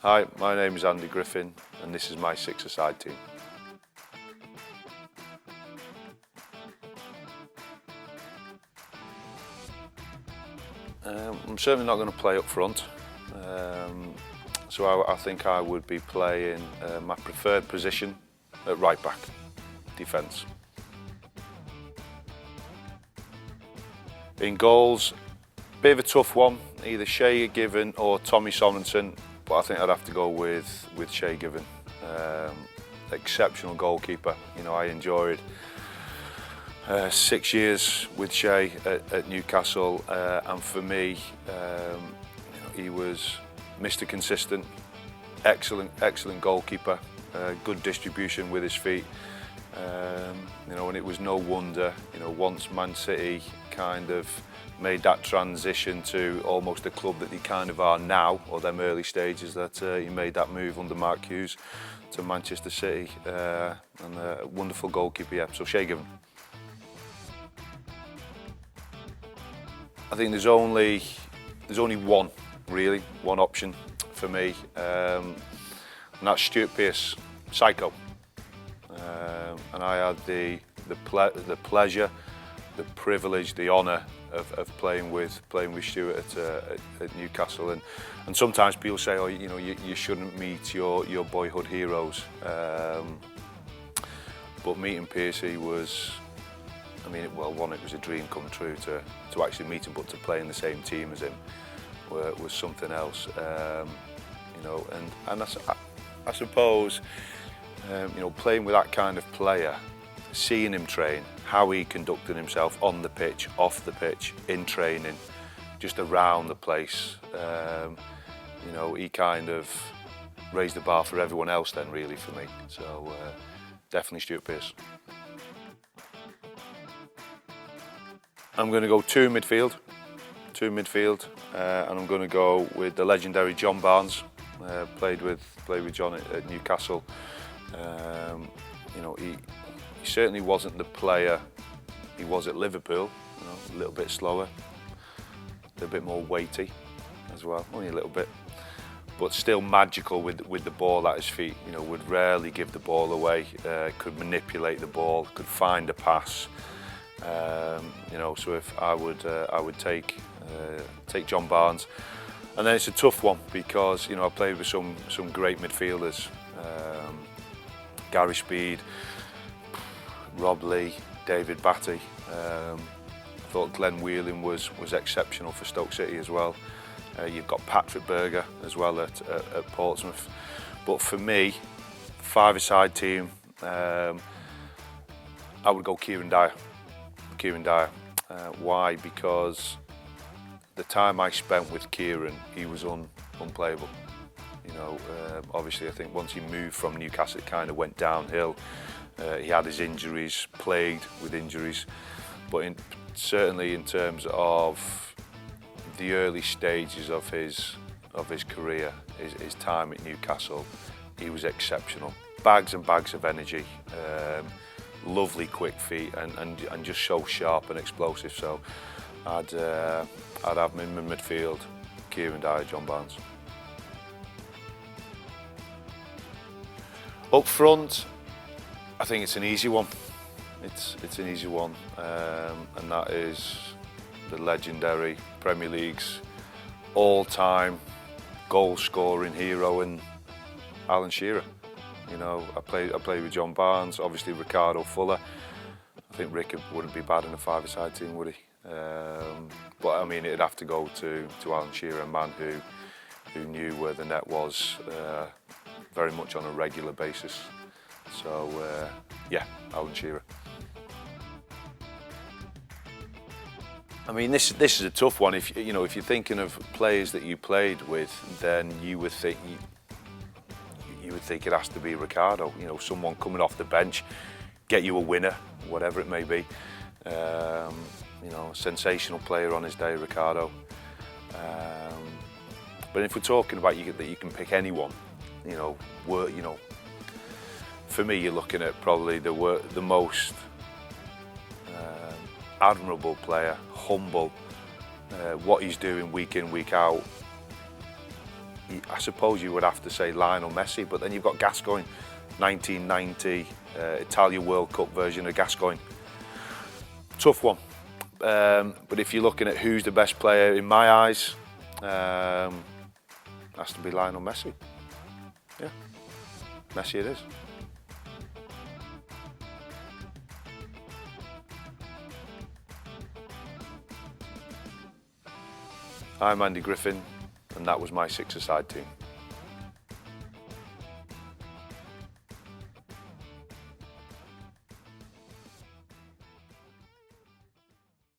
Hi, my name is Andy Griffin and this is my six-a-side team. I'm certainly not going to play up front, so I think I would be playing my preferred position at right back, defence. In goals, bit of a tough one, either Shay Given or Tommy Sorensen, but I think I'd have to go with Shay Given. Exceptional goalkeeper, you know, I enjoyed 6 years with Shay at Newcastle, and for me, you know, he was Mr. Consistent, excellent goalkeeper, good distribution with his feet, you know, and it was no wonder, you know, once Man City kind of made that transition to almost the club that they kind of are now, or them early stages, that he made that move under Mark Hughes to Manchester City, and a wonderful goalkeeper, yeah, so Shay Given. I think there's only one, really, one option for me, and that's Stuart Pearce, Psycho. And I had the pleasure, the privilege, the honour of playing with Stuart at Newcastle, and sometimes people say, oh, you know, you shouldn't meet your boyhood heroes, but meeting Pearcey was, I mean, well, one, it was a dream come true to actually meet him, but to play in the same team as him was something else, you know, and I suppose, you know, playing with that kind of player, seeing him train, how he conducted himself on the pitch, off the pitch, in training, just around the place, you know, he kind of raised the bar for everyone else then, really, for me. So definitely Stuart Pearce. I'm going to go two midfield, and I'm going to go with the legendary John Barnes. Played with John at Newcastle. You know, he certainly wasn't the player he was at Liverpool. You know, a little bit slower, a bit more weighty as well, only a little bit, but still magical with the ball at his feet. You know, would rarely give the ball away. Could manipulate the ball, could find a pass. You know, so if I would take John Barnes, and then it's a tough one because, you know, I played with some great midfielders, Gary Speed, Rob Lee, David Batty. I thought Glenn Whelan was exceptional for Stoke City as well. You've got Patrick Berger as well at Portsmouth, but for me, five-a-side team, I would go Kieran Dyer. Why? Because the time I spent with Kieran, he was unplayable. You know, obviously I think once he moved from Newcastle, it kind of went downhill. He had his injuries, plagued with injuries, but certainly in terms of the early stages of his career, his time at Newcastle, he was exceptional. Bags and bags of energy. Lovely quick feet and just so sharp and explosive. So I'd have him in midfield, Kieran Dyer, John Barnes. Up front, I think it's an easy one. It's an easy one, and that is the legendary Premier League's all-time goal-scoring hero and Alan Shearer. You know, I played with John Barnes, obviously Ricardo Fuller. I think Rick wouldn't be bad in a five-a-side team, would he? But I mean, it'd have to go to Alan Shearer, a man who knew where the net was very much on a regular basis. So yeah, Alan Shearer. I mean, this is a tough one. If you're thinking of players that you played with, then you would think it has to be Ricardo. You know, someone coming off the bench, get you a winner, whatever it may be. You know, sensational player on his day, Ricardo. But if we're talking about that you can pick anyone, you know, for me, you're looking at probably the most admirable player, humble, what he's doing week in, week out. I suppose you would have to say Lionel Messi, but then you've got Gascoigne, 1990 Italia World Cup version of Gascoigne. Tough one. But if you're looking at who's the best player in my eyes, has to be Lionel Messi. Yeah, Messi it is. I'm Andy Griffin, and that was my six-a-side team.